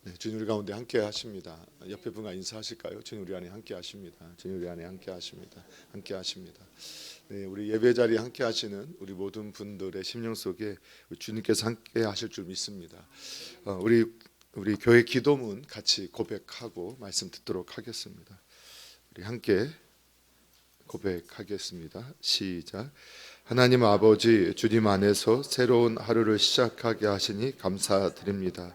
네, 주님 우리 가운데 함께 하십니다. 옆에 분과 인사하실까요? 주님 우리 안에 함께 하십니다. 주님 우리 안에 함께 하십니다. 함께 하십니다. 네, 우리 예배 자리에 함께 하시는 우리 모든 분들의 심령 속에 주님께서 함께 하실 줄 믿습니다. 우리 교회 기도문 같이 고백하고 말씀 듣도록 하겠습니다. 우리 함께 고백하겠습니다. 시작. 하나님 아버지, 주님 안에서 새로운 하루를 시작하게 하시니 감사드립니다.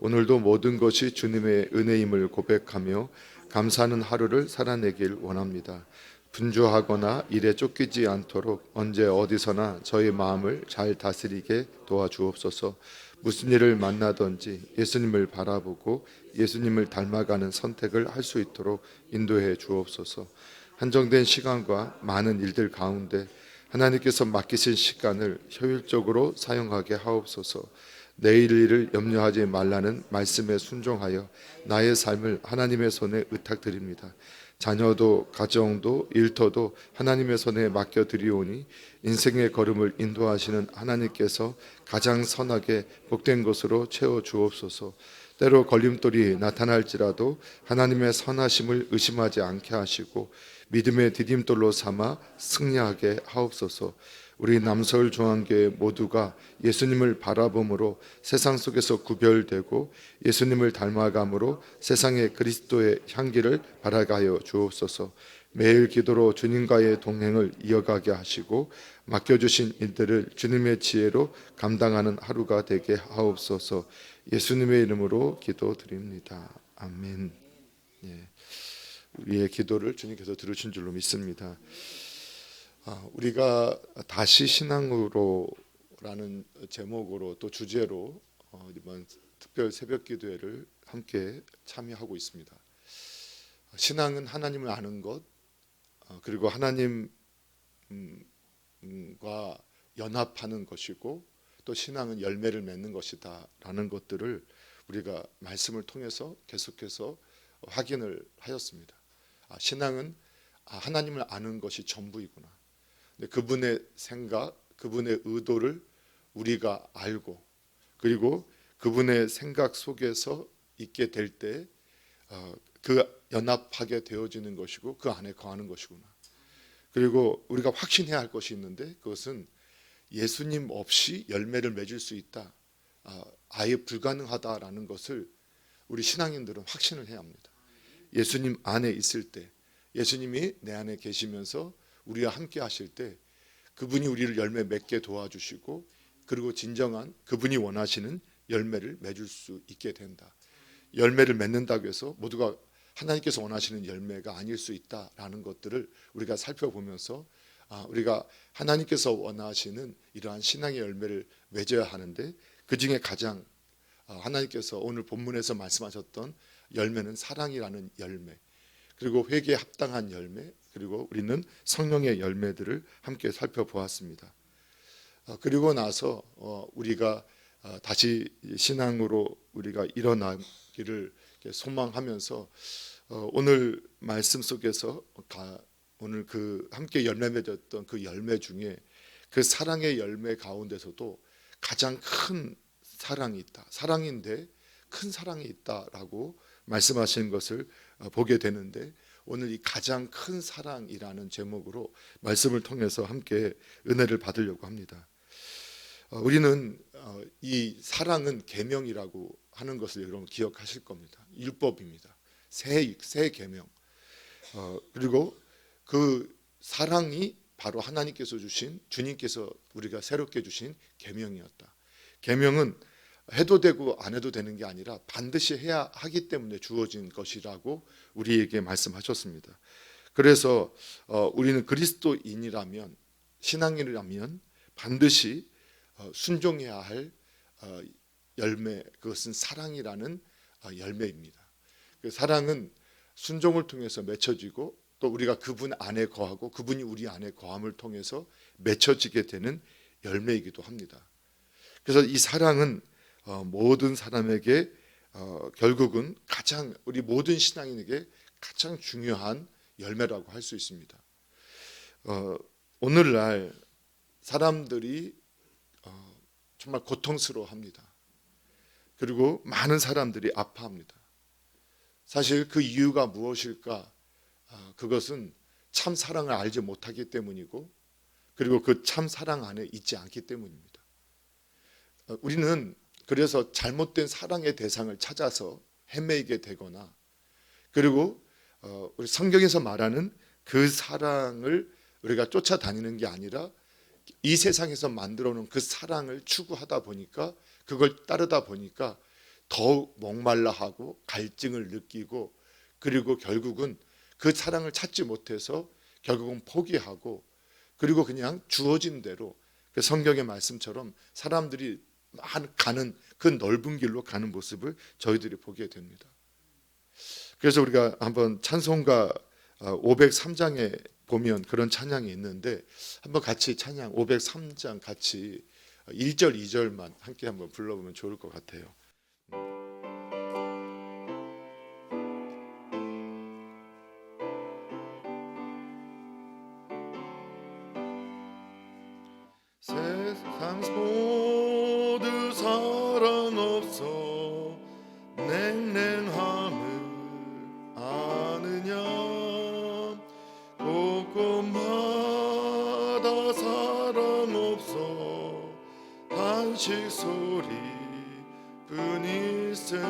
오늘도 모든 것이 주님의 은혜임을 고백하며 감사하는 하루를 살아내길 원합니다. 분주하거나 일에 쫓기지 않도록 언제 어디서나 저희 마음을 잘 다스리게 도와주옵소서. 무슨 일을 만나든지 예수님을 바라보고 예수님을 닮아가는 선택을 할 수 있도록 인도해 주옵소서. 한정된 시간과 많은 일들 가운데 하나님께서 맡기신 시간을 효율적으로 사용하게 하옵소서. 내일 일을 염려하지 말라는 말씀에 순종하여 나의 삶을 하나님의 손에 의탁드립니다. 자녀도 가정도 일터도 하나님의 손에 맡겨드리오니 인생의 걸음을 인도하시는 하나님께서 가장 선하게 복된 것으로 채워주옵소서. 때로 걸림돌이 나타날지라도 하나님의 선하심을 의심하지 않게 하시고 믿음의 디딤돌로 삼아 승리하게 하옵소서. 우리 남서울 중앙교회 모두가 예수님을 바라봄으로 세상 속에서 구별되고 예수님을 닮아감으로 세상의 그리스도의 향기를 발하여 주옵소서. 매일 기도로 주님과의 동행을 이어가게 하시고 맡겨주신 일들을 주님의 지혜로 감당하는 하루가 되게 하옵소서. 예수님의 이름으로 기도드립니다. 아멘. 예. 우리의 기도를 주님께서 들으신 줄로 믿습니다. 우리가 다시 신앙으로라는 제목으로 또 주제로 이번 특별 새벽 기도회를 함께 참여하고 있습니다. 신앙은 하나님을 아는 것, 그리고 하나님과 연합하는 것이고 또 신앙은 열매를 맺는 것이다라는 것들을 우리가 말씀을 통해서 계속해서 확인을 하였습니다. 신앙은 하나님을 아는 것이 전부이구나. 그분의 생각, 그분의 의도를 우리가 알고 그리고 그분의 생각 속에서 있게 될 때 그 연합하게 되어지는 것이고 그 안에 거하는 것이구나. 그리고 우리가 확신해야 할 것이 있는데 그것은 예수님 없이 열매를 맺을 수 있다, 아예 불가능하다라는 것을 우리 신앙인들은 확신을 해야 합니다. 예수님 안에 있을 때, 예수님이 내 안에 계시면서 우리와 함께 하실 때 그분이 우리를 열매 맺게 도와주시고 그리고 진정한 그분이 원하시는 열매를 맺을 수 있게 된다. 열매를 맺는다고 해서 모두가 하나님께서 원하시는 열매가 아닐 수 있다라는 것들을 우리가 살펴보면서 우리가 하나님께서 원하시는 이러한 신앙의 열매를 맺어야 하는데 그 중에 가장 하나님께서 오늘 본문에서 말씀하셨던 열매는 사랑이라는 열매, 그리고 회개에 합당한 열매, 그리고 우리는 성령의 열매들을 함께 살펴보았습니다. 그리고 나서 우리가 다시 신앙으로 우리가 일어나기를 소망하면서 오늘 말씀 속에서 오늘 그 함께 열매 맺었던 그 열매 중에 그 사랑의 열매 가운데서도 가장 큰 사랑이 있다, 사랑인데 큰 사랑이 있다라고 말씀하시는 것을 보게 되는데 오늘 이 가장 큰 사랑이라는 제목으로 말씀을 통해서 함께 은혜를 받으려고 합니다. 우리는 이 사랑은 계명이라고 하는 것을 여러분 기억하실 겁니다. 율법입니다. 새 계명. 그리고 그 사랑이 바로 하나님께서 주신, 주님께서 우리가 새롭게 주신 계명이었다. 계명은 해도 되고 안 해도 되는 게 아니라 반드시 해야 하기 때문에 주어진 것이라고 우리에게 말씀하셨습니다. 그래서 우리는 그리스도인이라면, 신앙인이라면 반드시 순종해야 할 열매, 그것은 사랑이라는 열매입니다. 그 사랑은 순종을 통해서 맺혀지고 또 우리가 그분 안에 거하고 그분이 우리 안에 거함을 통해서 맺혀지게 되는 열매이기도 합니다. 그래서 이 사랑은 모든 사람에게 결국은 가장, 우리 모든 신앙인에게 가장 중요한 열매라고 할 수 있습니다. 오늘날 사람들이 정말 고통스러워합니다. 그리고 많은 사람들이 아파합니다. 사실 그 이유가 무엇일까? 그것은 참 사랑을 알지 못하기 때문이고, 그리고 그 참 사랑 안에 있지 않기 때문입니다. 우리는 그래서 잘못된 사랑의 대상을 찾아서 헤매게 되거나, 그리고 우리 성경에서 말하는 그 사랑을 우리가 쫓아다니는 게 아니라 이 세상에서 만들어 놓은 그 사랑을 추구하다 보니까, 그걸 따르다 보니까 더욱 목말라 하고 갈증을 느끼고, 그리고 결국은 그 사랑을 찾지 못해서 결국은 포기하고, 그리고 그냥 주어진 대로 그 성경의 말씀처럼 사람들이 가는 그 넓은 길로 가는 모습을 저희들이 보게 됩니다. 그래서 우리가 한번 찬송가 503장에 보면 그런 찬양이 있는데, 한번 같이 찬양 503장 같이 1절 2절만 함께 한번 불러보면 좋을 것 같아요. 세상 모두 사랑 없어 냉랭함을 아느냐, 곳곳마다 사랑 없어 단식 소리 뿐일세.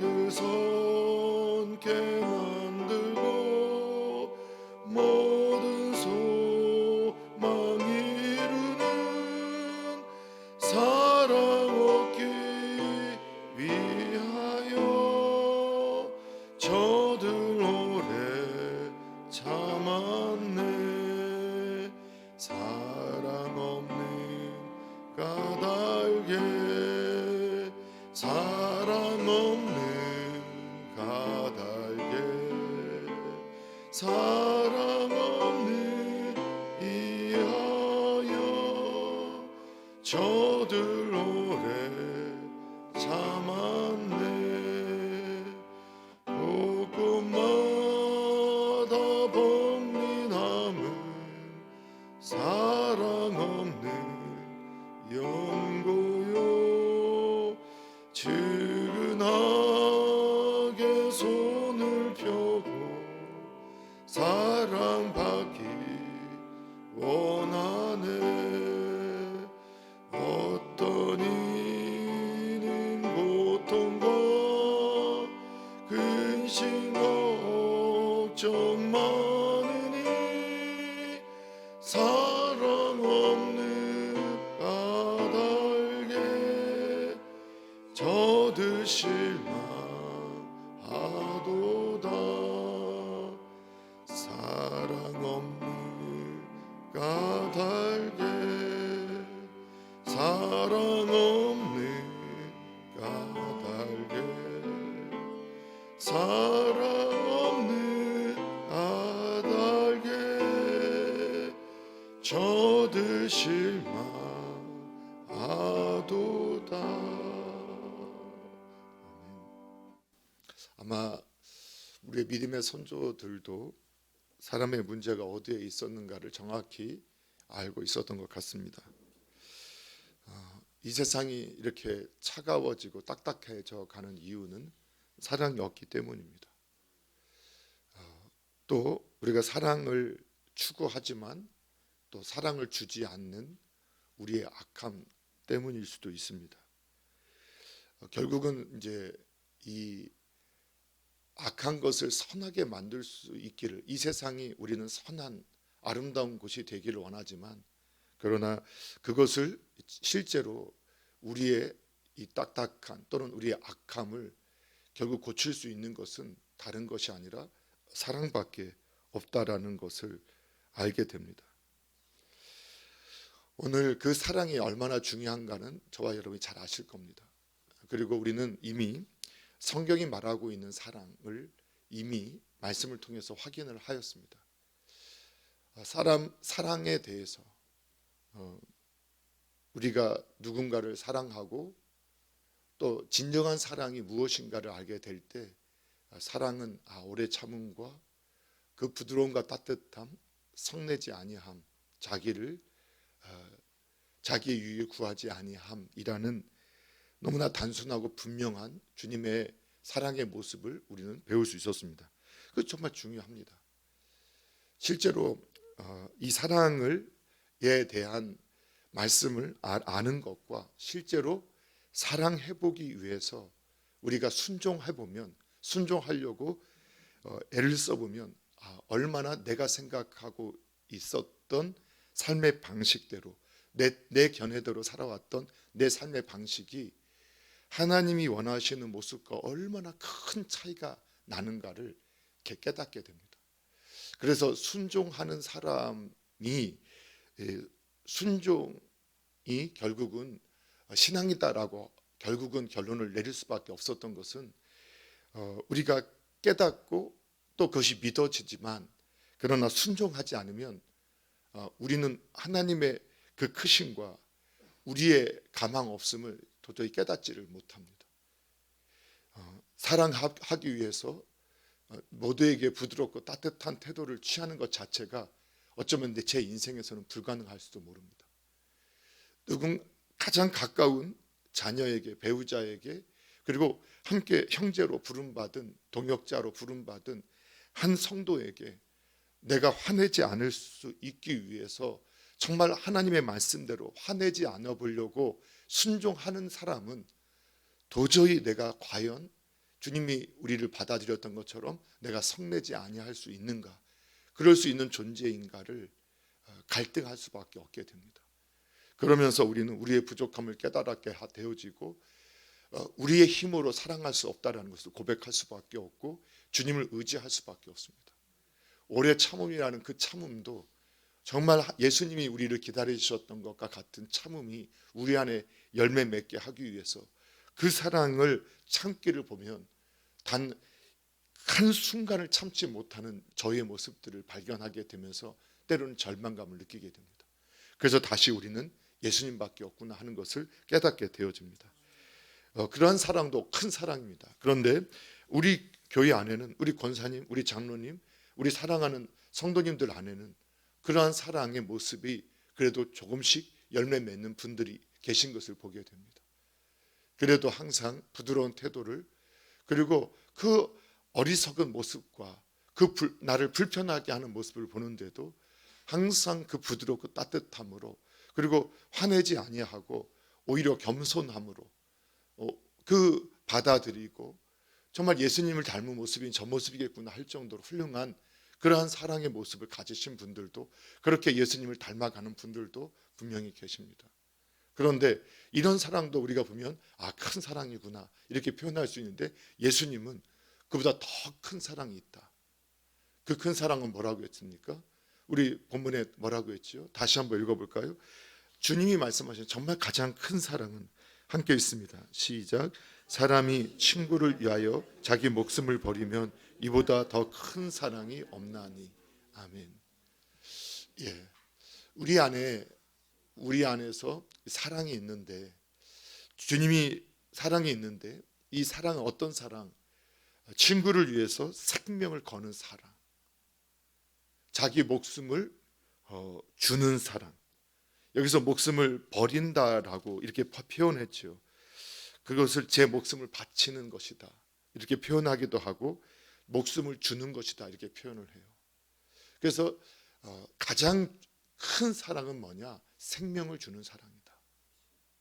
그 손께 만들고 모든 소망 이루는 사랑 얻기 위하여 저들 오래 참았네. 사랑 없는 까닭에, 사랑 없는 까닭에, 사랑 없는 이하여 저들 오래 참았네. 곳곳마다 범민함은 사랑 없는 연고요. 측은하게 손을 펴고 사랑받기 원하네. 어떤 이는 고통과 근심 걱정 많으니 사랑 없는 까닭에 저들 실망하도다. 사랑 없는 까닭에, 사랑 없는 까닭에, 사랑 없는 까닭에 저들 실망하도다. 아마 우리의 믿음의 선조들도 사람의 문제가 어디에 있었는가를 정확히 알고 있었던 것 같습니다. 이 세상이 이렇게 차가워지고 딱딱해져 가는 이유는 사랑이 없기 때문입니다. 또 우리가 사랑을 추구하지만 또 사랑을 주지 않는 우리의 악함 때문일 수도 있습니다. 결국은 이제 이 악한 것을 선하게 만들 수 있기를, 이 세상이 우리는 선한 아름다운 곳이 되기를 원하지만, 그러나 그것을 실제로 우리의 이 딱딱한 또는 우리의 악함을 결국 고칠 수 있는 것은 다른 것이 아니라 사랑밖에 없다라는 것을 알게 됩니다. 오늘 그 사랑이 얼마나 중요한가는 저와 여러분이 잘 아실 겁니다. 그리고 우리는 이미 성경이 말하고 있는 사랑을 이미 말씀을 통해서 확인을 하였습니다. 사랑에 대해서 우리가 누군가를 사랑하고 또 진정한 사랑이 무엇인가를 알게 될 때, 사랑은 오래 참음과 그 부드러움과 따뜻함, 성내지 아니함, 자기의 유익을 구하지 아니함이라는 너무나 단순하고 분명한 주님의 사랑의 모습을 우리는 배울 수 있었습니다. 그거 정말 중요합니다. 실제로 이 사랑에 대한 말씀을 아는 것과 실제로 사랑해보기 위해서 우리가 순종하려고 애를 써보면 얼마나 내가 생각하고 있었던 삶의 방식대로 내 견해대로 살아왔던 내 삶의 방식이 하나님이 원하시는 모습과 얼마나 큰 차이가 나는가를 깨닫게 됩니다. 그래서 순종하는 사람이 순종이 결국은 신앙이다라고 결국은 결론을 내릴 수밖에 없었던 것은 우리가 깨닫고 또 그것이 믿어지지만 그러나 순종하지 않으면 우리는 하나님의 그 크심과 우리의 가망 없음을 도저히 깨닫지를 못합니다. 사랑하기 위해서 모두에게 부드럽고 따뜻한 태도를 취하는 것 자체가 어쩌면 제 인생에서는 불가능할 수도 모릅니다. 가장 가까운 자녀에게, 배우자에게, 그리고 함께 형제로 부름받은, 동역자로 부름받은 한 성도에게 내가 화내지 않을 수 있기 위해서 정말 하나님의 말씀대로 화내지 않아 보려고 순종하는 사람은 도저히 내가 과연 주님이 우리를 받아들였던 것처럼 내가 성내지 아니할 수 있는가, 그럴 수 있는 존재인가를 갈등할 수밖에 없게 됩니다. 그러면서 우리는 우리의 부족함을 깨달게 되어지고 우리의 힘으로 사랑할 수 없다는 것을 고백할 수밖에 없고 주님을 의지할 수밖에 없습니다. 오래 참음이라는 그 참음도 정말 예수님이 우리를 기다리셨던 것과 같은 참음이 우리 안에 열매 맺게 하기 위해서 그 사랑을 참기를 보면 단 한순간을 참지 못하는 저의 모습들을 발견하게 되면서 때로는 절망감을 느끼게 됩니다. 그래서 다시 우리는 예수님밖에 없구나 하는 것을 깨닫게 되어집니다. 그러한 사랑도 큰 사랑입니다. 그런데 우리 교회 안에는 우리 권사님, 우리 장로님, 우리 사랑하는 성도님들 안에는 그러한 사랑의 모습이 그래도 조금씩 열매 맺는 분들이 계신 것을 보게 됩니다. 그래도 항상 부드러운 태도를, 그리고 그 어리석은 모습과 나를 불편하게 하는 모습을 보는데도 항상 그 부드럽고 따뜻함으로, 그리고 화내지 아니하고 오히려 겸손함으로 그 받아들이고 정말 예수님을 닮은 모습이 저 모습이겠구나 할 정도로 훌륭한 그러한 사랑의 모습을 가지신 분들도, 그렇게 예수님을 닮아가는 분들도 분명히 계십니다. 그런데 이런 사랑도 우리가 보면 큰 사랑이구나 이렇게 표현할 수 있는데, 예수님은 그보다 더 큰 사랑이 있다. 그 큰 사랑은 뭐라고 했습니까? 우리 본문에 뭐라고 했지요? 다시 한번 읽어볼까요? 주님이 말씀하신 정말 가장 큰 사랑은 함께 있습니다. 시작. 사람이 친구를 위하여 자기 목숨을 버리면 이보다 더 큰 사랑이 없나니. 아멘. 예, 우리 안에서 사랑이 있는데, 주님이 사랑이 있는데, 이 사랑은 어떤 사랑? 친구를 위해서 생명을 거는 사랑, 자기 목숨을 주는 사랑. 여기서 목숨을 버린다라고 이렇게 표현했죠. 그것을 제 목숨을 바치는 것이다 이렇게 표현하기도 하고, 목숨을 주는 것이다 이렇게 표현을 해요. 그래서 가장 큰 사랑은 뭐냐? 생명을 주는 사랑이다.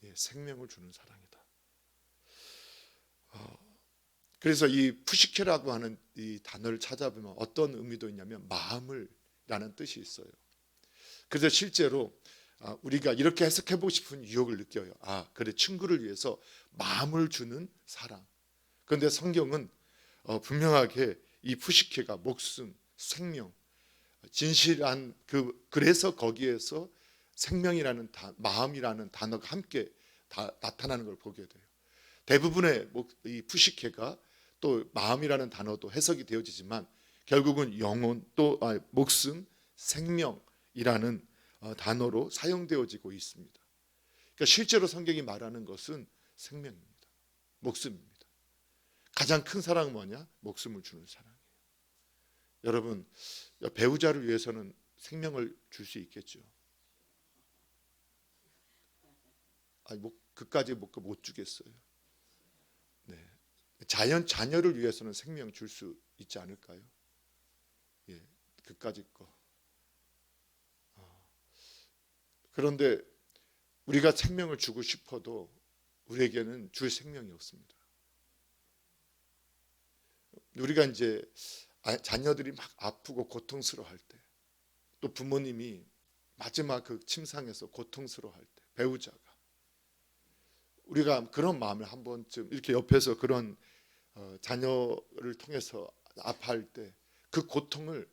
예, 생명을 주는 사랑이다. 그래서 이 푸시케라고 하는 이 단어를 찾아보면 어떤 의미도 있냐면 마음을 라는 뜻이 있어요. 그래서 실제로 우리가 이렇게 해석해보고 싶은 유혹을 느껴요. 그래, 친구를 위해서 마음을 주는 사랑. 그런데 성경은 분명하게 이 푸시케가 목숨, 생명, 진실한 그래서 거기에서 생명이라는 마음이라는 단어가 함께 나타나는 걸 보게 돼요. 대부분의 이 푸시케가 또 마음이라는 단어도 해석이 되어지지만 결국은 영혼, 또 목숨, 생명이라는 단어로 사용되어지고 있습니다. 그러니까 실제로 성경이 말하는 것은 생명입니다. 목숨입니다. 가장 큰 사랑은 뭐냐? 목숨을 주는 사랑이에요. 여러분, 배우자를 위해서는 생명을 줄 수 있겠죠. 그까지 못 주겠어요. 자녀를 위해서는 생명 줄 수 있지 않을까요? 예, 그까짓 거. 그런데 우리가 생명을 주고 싶어도 우리에게는 줄 생명이 없습니다. 우리가 이제 자녀들이 막 아프고 고통스러워할 때, 또 부모님이 마지막 그 침상에서 고통스러워할 때, 배우자가 우리가 그런 마음을 한 번쯤 이렇게 옆에서 그런 자녀를 통해서 아파할 때 그 고통을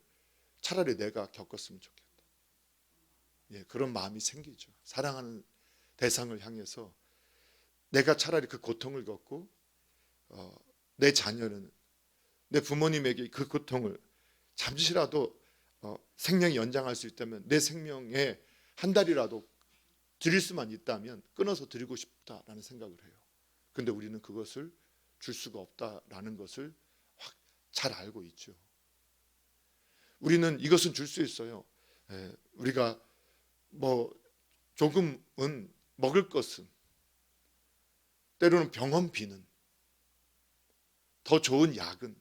차라리 내가 겪었으면 좋겠다. 예, 그런 마음이 생기죠. 사랑하는 대상을 향해서 내가 차라리 그 고통을 겪고 내 자녀는 내 부모님에게 그 고통을 잠시라도 생명이 연장할 수 있다면 내 생명에 한 달이라도 드릴 수만 있다면 끊어서 드리고 싶다라는 생각을 해요. 근데 우리는 그것을 줄 수가 없다라는 것을 확 잘 알고 있죠. 우리는 이것은 줄 수 있어요. 우리가 뭐 조금은 먹을 것은, 때로는 병원비는, 더 좋은 약은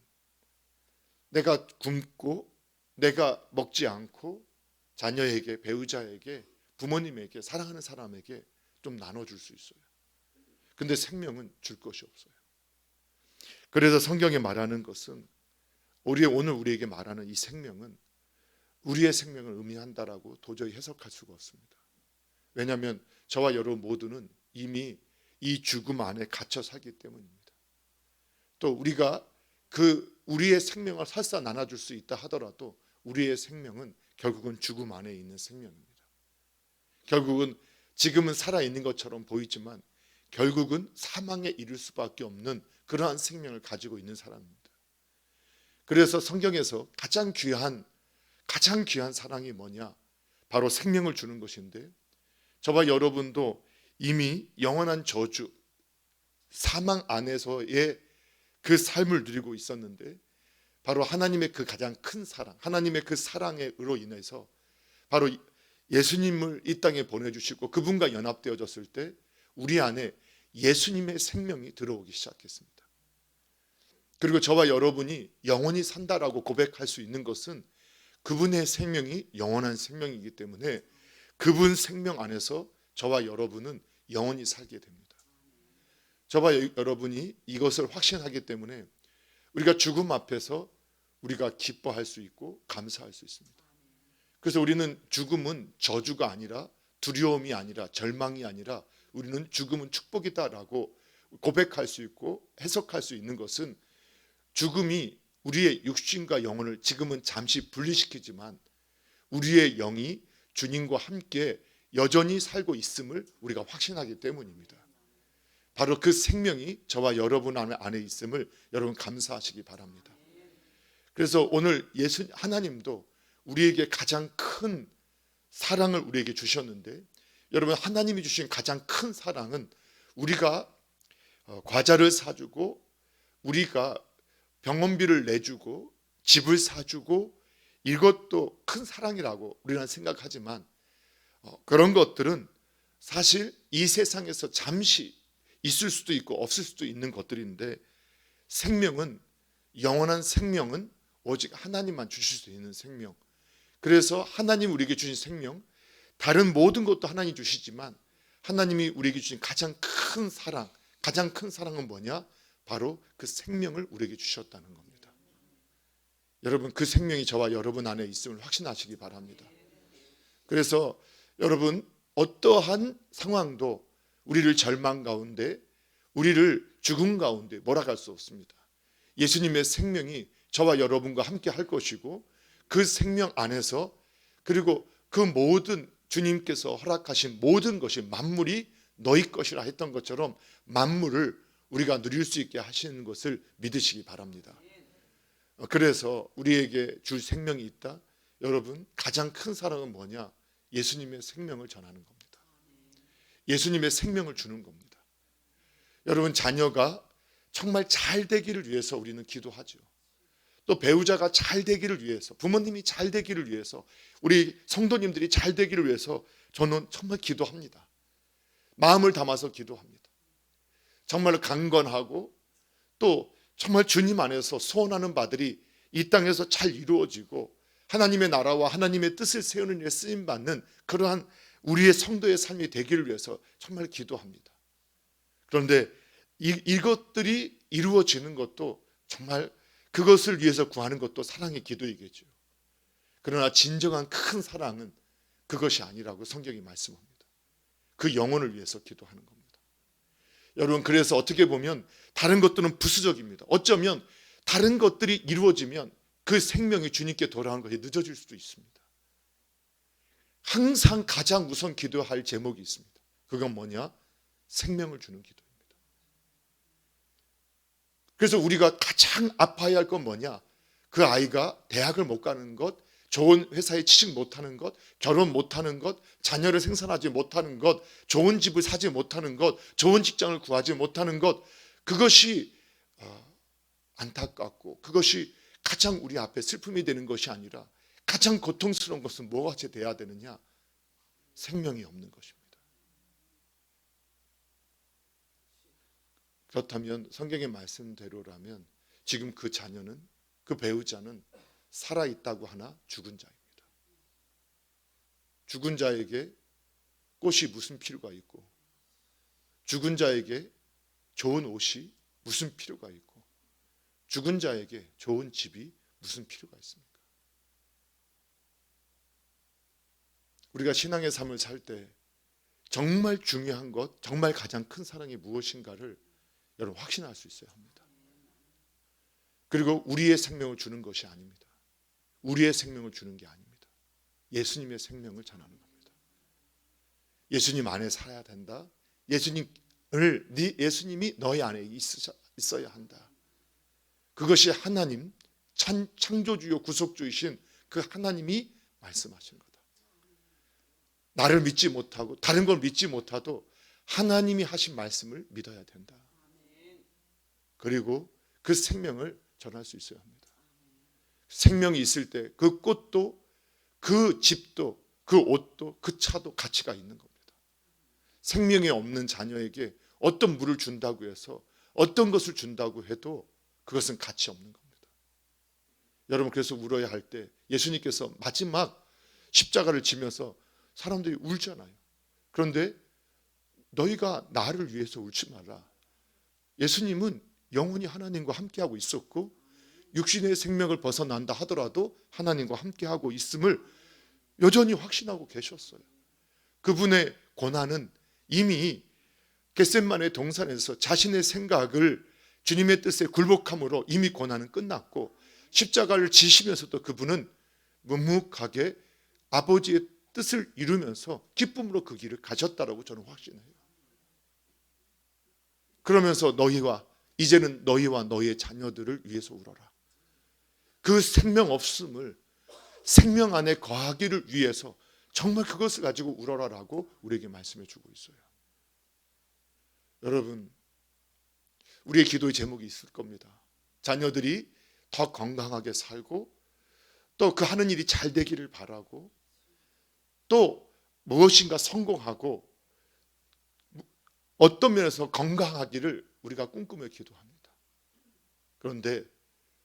내가 굶고 내가 먹지 않고 자녀에게, 배우자에게, 부모님에게, 사랑하는 사람에게 좀 나눠줄 수 있어요. 근데 생명은 줄 것이 없어요. 그래서 성경에 말하는 것은, 오늘 우리에게 말하는 이 생명은 우리의 생명을 의미한다라고 도저히 해석할 수가 없습니다. 왜냐하면 저와 여러분 모두는 이미 이 죽음 안에 갇혀 살기 때문입니다. 또 우리가 우리의 생명을 설사 나눠줄 수 있다 하더라도 우리의 생명은 결국은 죽음 안에 있는 생명입니다. 결국은 지금은 살아있는 것처럼 보이지만 결국은 사망에 이를 수밖에 없는 그러한 생명을 가지고 있는 사람입니다. 그래서 성경에서 가장 귀한 사랑이 뭐냐? 바로 생명을 주는 것인데, 저와 여러분도 이미 영원한 저주, 사망 안에서의 그 삶을 누리고 있었는데, 바로 하나님의 그 가장 큰 사랑, 하나님의 그 사랑으로 인해서 바로 예수님을 이 땅에 보내주시고 그분과 연합되어졌을 때 우리 안에 예수님의 생명이 들어오기 시작했습니다. 그리고 저와 여러분이 영원히 산다라고 고백할 수 있는 것은 그분의 생명이 영원한 생명이기 때문에 그분 생명 안에서 저와 여러분은 영원히 살게 됩니다. 저와 여러분이 이것을 확신하기 때문에 우리가 죽음 앞에서 우리가 기뻐할 수 있고 감사할 수 있습니다. 그래서 우리는 죽음은 저주가 아니라, 두려움이 아니라, 절망이 아니라 우리는 죽음은 축복이다라고 고백할 수 있고 해석할 수 있는 것은, 죽음이 우리의 육신과 영혼을 지금은 잠시 분리시키지만 우리의 영이 주님과 함께 여전히 살고 있음을 우리가 확신하기 때문입니다. 바로 그 생명이 저와 여러분 안에 있음을 여러분 감사하시기 바랍니다. 그래서 오늘 하나님도 우리에게 가장 큰 사랑을 우리에게 주셨는데, 여러분 하나님이 주신 가장 큰 사랑은 우리가 과자를 사주고 우리가 병원비를 내주고 집을 사주고 이것도 큰 사랑이라고 우리는 생각하지만 그런 것들은 사실 이 세상에서 잠시 있을 수도 있고 없을 수도 있는 것들인데, 생명은, 영원한 생명은 오직 하나님만 주실 수 있는 생명. 그래서 하나님 우리에게 주신 생명, 다른 모든 것도 하나님이 주시지만 하나님이 우리에게 주신 가장 큰 사랑은 뭐냐? 바로 그 생명을 우리에게 주셨다는 겁니다. 여러분, 그 생명이 저와 여러분 안에 있음을 확신하시기 바랍니다. 그래서 여러분, 어떠한 상황도 우리를 절망 가운데, 우리를 죽음 가운데 몰아갈 수 없습니다. 예수님의 생명이 저와 여러분과 함께 할 것이고, 그 생명 안에서, 그리고 그 모든 주님께서 허락하신 모든 것이 만물이 너희 것이라 했던 것처럼 만물을 우리가 누릴 수 있게 하시는 것을 믿으시기 바랍니다. 그래서 우리에게 줄 생명이 있다. 여러분, 가장 큰 사랑은 뭐냐? 예수님의 생명을 전하는 겁니다. 예수님의 생명을 주는 겁니다. 여러분, 자녀가 정말 잘 되기를 위해서 우리는 기도하죠. 또 배우자가 잘 되기를 위해서, 부모님이 잘 되기를 위해서, 우리 성도님들이 잘 되기를 위해서 저는 정말 기도합니다. 마음을 담아서 기도합니다. 정말로 강건하고 또 정말 주님 안에서 소원하는 바들이 이 땅에서 잘 이루어지고 하나님의 나라와 하나님의 뜻을 세우는 일에 쓰임받는 그러한 우리의 성도의 삶이 되기를 위해서 정말 기도합니다. 그런데 이것들이 이루어지는 것도 정말 그것을 위해서 구하는 것도 사랑의 기도이겠죠. 그러나 진정한 큰 사랑은 그것이 아니라고 성경이 말씀합니다. 그 영혼을 위해서 기도하는 겁니다. 여러분, 그래서 어떻게 보면 다른 것들은 부수적입니다. 어쩌면 다른 것들이 이루어지면 그 생명이 주님께 돌아오는 것이 늦어질 수도 있습니다. 항상 가장 우선 기도할 제목이 있습니다. 그건 뭐냐? 생명을 주는 기도입니다. 그래서 우리가 가장 아파야 할 건 뭐냐? 그 아이가 대학을 못 가는 것, 좋은 회사에 취직 못하는 것, 결혼 못하는 것, 자녀를 생산하지 못하는 것, 좋은 집을 사지 못하는 것, 좋은 직장을 구하지 못하는 것, 그것이 안타깝고 그것이 가장 우리 앞에 슬픔이 되는 것이 아니라 가장 고통스러운 것은 뭐가 돼야 되느냐? 생명이 없는 것입니다. 그렇다면 성경의 말씀대로라면 지금 그 자녀는, 그 배우자는 살아있다고 하나 죽은 자입니다. 죽은 자에게 꽃이 무슨 필요가 있고, 죽은 자에게 좋은 옷이 무슨 필요가 있고, 죽은 자에게 좋은 집이 무슨 필요가 있습니까? 우리가 신앙의 삶을 살 때 정말 중요한 것, 정말 가장 큰 사랑이 무엇인가를 여러분 확신할 수 있어야 합니다. 그리고 우리의 생명을 주는 것이 아닙니다. 우리의 생명을 주는 게 아닙니다. 예수님의 생명을 전하는 겁니다. 예수님 안에 살아야 된다. 예수님이 너희 안에 있어야 한다. 그것이 하나님, 창조주요 구속주이신 그 하나님이 말씀하신 거다. 나를 믿지 못하고 다른 걸 믿지 못하도 하나님이 하신 말씀을 믿어야 된다. 그리고 그 생명을 전할 수 있어야 합니다. 생명이 있을 때 그 꽃도, 그 집도, 그 옷도, 그 차도 가치가 있는 겁니다. 생명이 없는 자녀에게 어떤 물을 준다고 해서, 어떤 것을 준다고 해도 그것은 가치 없는 겁니다. 여러분, 그래서 울어야 할 때 예수님께서 마지막 십자가를 지면서 사람들이 울잖아요. 그런데 너희가 나를 위해서 울지 마라. 예수님은 영원히 하나님과 함께하고 있었고 육신의 생명을 벗어난다 하더라도 하나님과 함께하고 있음을 여전히 확신하고 계셨어요. 그분의 고난은 이미 겟세마네 동산에서 자신의 생각을 주님의 뜻에 굴복함으로 이미 고난은 끝났고, 십자가를 지시면서도 그분은 묵묵하게 아버지의 뜻을 이루면서 기쁨으로 그 길을 가셨다라고 저는 확신해요. 그러면서 이제는 너희와 너희의 자녀들을 위해서 울어라. 그 생명 없음을 생명 안에 거하기를 위해서 정말 그것을 가지고 울어라라고 우리에게 말씀해 주고 있어요. 여러분, 우리의 기도의 제목이 있을 겁니다. 자녀들이 더 건강하게 살고, 또 그 하는 일이 잘 되기를 바라고, 또 무엇인가 성공하고 어떤 면에서 건강하기를 우리가 꿈꾸며 기도합니다. 그런데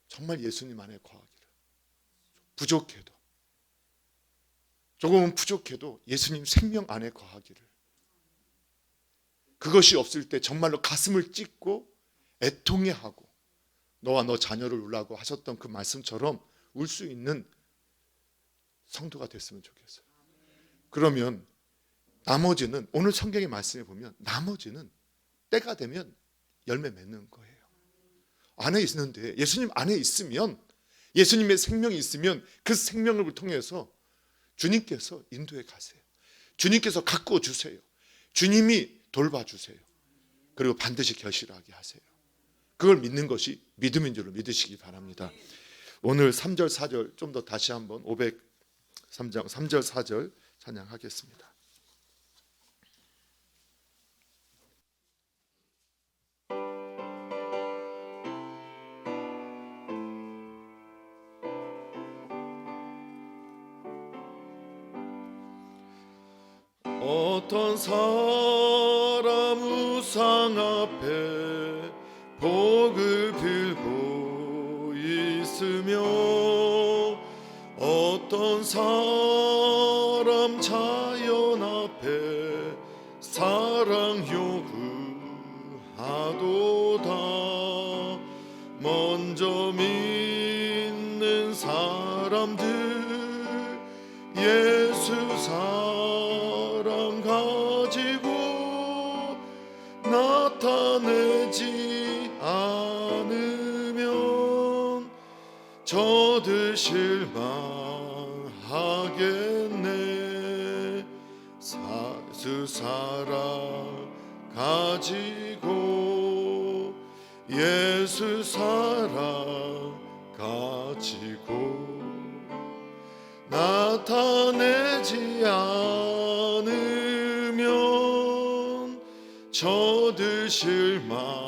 정말 예수님 안에 거하기를, 부족해도, 조금은 부족해도 예수님 생명 안에 거하기를, 그것이 없을 때 정말로 가슴을 찢고 애통해하고 너와 너 자녀를 울라고 하셨던 그 말씀처럼 울 수 있는 성도가 됐으면 좋겠어요. 그러면 나머지는, 오늘 성경의 말씀에 보면 나머지는 때가 되면 열매 맺는 거예요. 안에 있는데, 예수님 안에 있으면, 예수님의 생명이 있으면 그 생명을 통해서 주님께서 인도해 가세요. 주님께서 가꾸어 주세요. 주님이 돌봐주세요. 그리고 반드시 결실하게 하세요. 그걸 믿는 것이 믿음인 줄로 믿으시기 바랍니다. 오늘 3절 4절 좀 더 다시 한번 503장 3절 4절 찬양하겠습니다. 어떤 사람 우상 앞에 복을 들고 사람 자연 앞에 사랑 요구하도다. 먼저 믿는 사람들 예수 사랑 가지고 나타내지 않으면 저들 실망하겠네. 예수 사랑 가지고 예수 사랑 가지고 나타내지 않으면 저들 실망하겠네.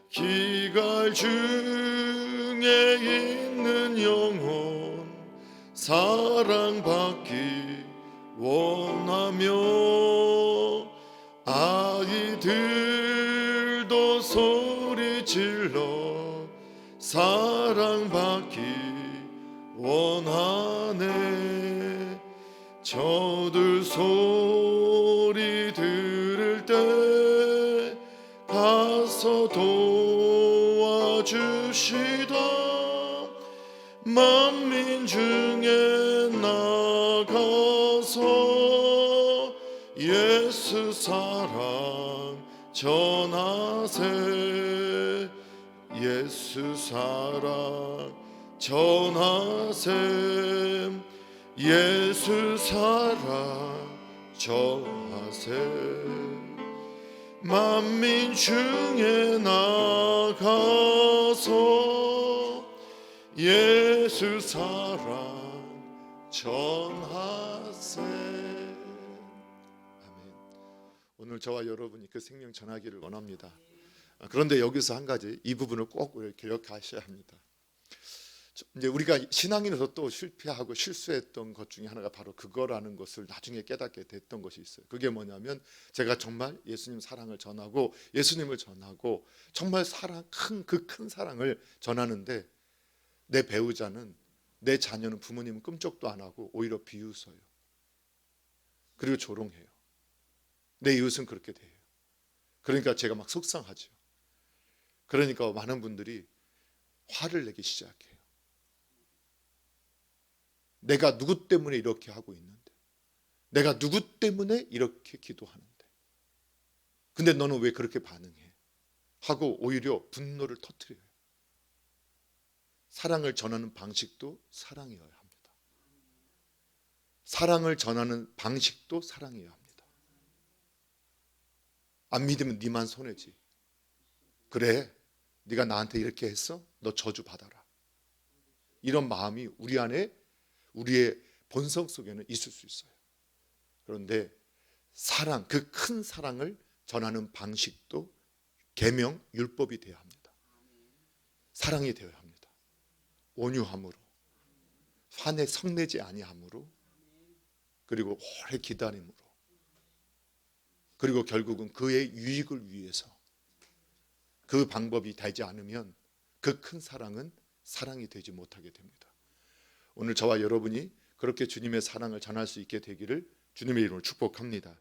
기갈 중에 있는 영혼 사랑받기 원하며 아이들도 소리 질러 사랑받기 원하네. 저들 소리 들을 때 가서 도와주시다. 만민 중에 나가서 예수 사랑 전하세. 예수 사랑 전하세. 예수 사랑 전하세. 만민 중에 나가서 예수 사랑 전하세. 아멘. 오늘 저와 여러분이 그 생명 전하기를 원합니다. 그런데 여기서 한 가지 이 부분을 꼭 기억하셔야 합니다. 이제 우리가 신앙인으로서 또 실패하고 실수했던 것 중에 하나가 바로 그거라는 것을 나중에 깨닫게 됐던 것이 있어요. 그게 뭐냐면 제가 정말 예수님 사랑을 전하고 예수님을 전하고 정말 그 큰 사랑을 전하는데 내 배우자는, 내 자녀는, 부모님은 끔찍도 안 하고 오히려 비웃어요. 그리고 조롱해요. 내 이웃은 그렇게 돼요. 그러니까 제가 막 속상하죠. 그러니까 많은 분들이 화를 내기 시작해요. 내가 누구 때문에 이렇게 하고 있는데, 내가 누구 때문에 이렇게 기도하는데, 근데 너는 왜 그렇게 반응해? 하고 오히려 분노를 터뜨려요. 사랑을 전하는 방식도 사랑이어야 합니다. 사랑을 전하는 방식도 사랑이어야 합니다. 안 믿으면 네만 손해지. 그래, 네가 나한테 이렇게 했어? 너 저주 받아라. 이런 마음이 우리 안에, 우리의 본성 속에는 있을 수 있어요. 그런데 사랑, 그 큰 사랑을 전하는 방식도 계명, 율법이 되어야 합니다. 사랑이 되어야 합니다. 온유함으로, 화내 성내지 아니함으로, 그리고 오래 기다림으로, 그리고 결국은 그의 유익을 위해서. 그 방법이 되지 않으면 그 큰 사랑은 사랑이 되지 못하게 됩니다. 오늘 저와 여러분이 그렇게 주님의 사랑을 전할 수 있게 되기를 주님의 이름으로 축복합니다.